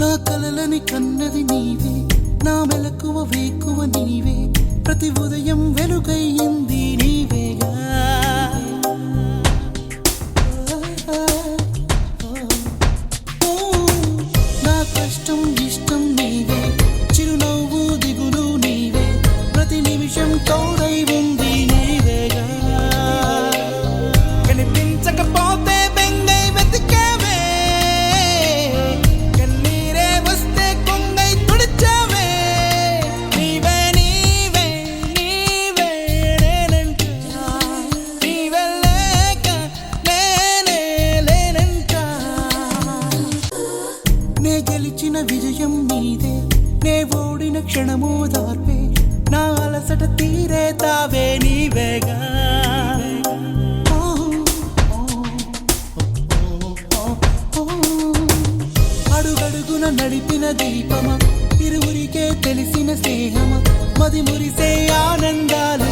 నా కలలని కన్నది నీవే, నా మెలకువ వేకువ నీవే, ప్రతి ఉదయం వెలుగయ్యింది నీవేగా. నా కష్టం ఇష్టం నీవే, చిరునవ్వు దిగులు నీవే, ప్రతి నిమిషం తోడై ఉంది నీవేగా. కనిపించకపోతే బెంగై వెతికావే, కన్నీరే వస్తే కొంగై తుడిచావే. నీవే నీవే నీవే నేనంట, నీవే లేక నేనే లేనంట. నే గెలిచిన విజయం నీదే, నే ఓడిన క్షణమో దార్పే, నా అలసట తీరే తావే నీవేగా. అడుగడుగున నడిపిన దీపమా, ఇరువురికే తెలిసిన స్నేహమా, మది మురిసే ఆనందాలు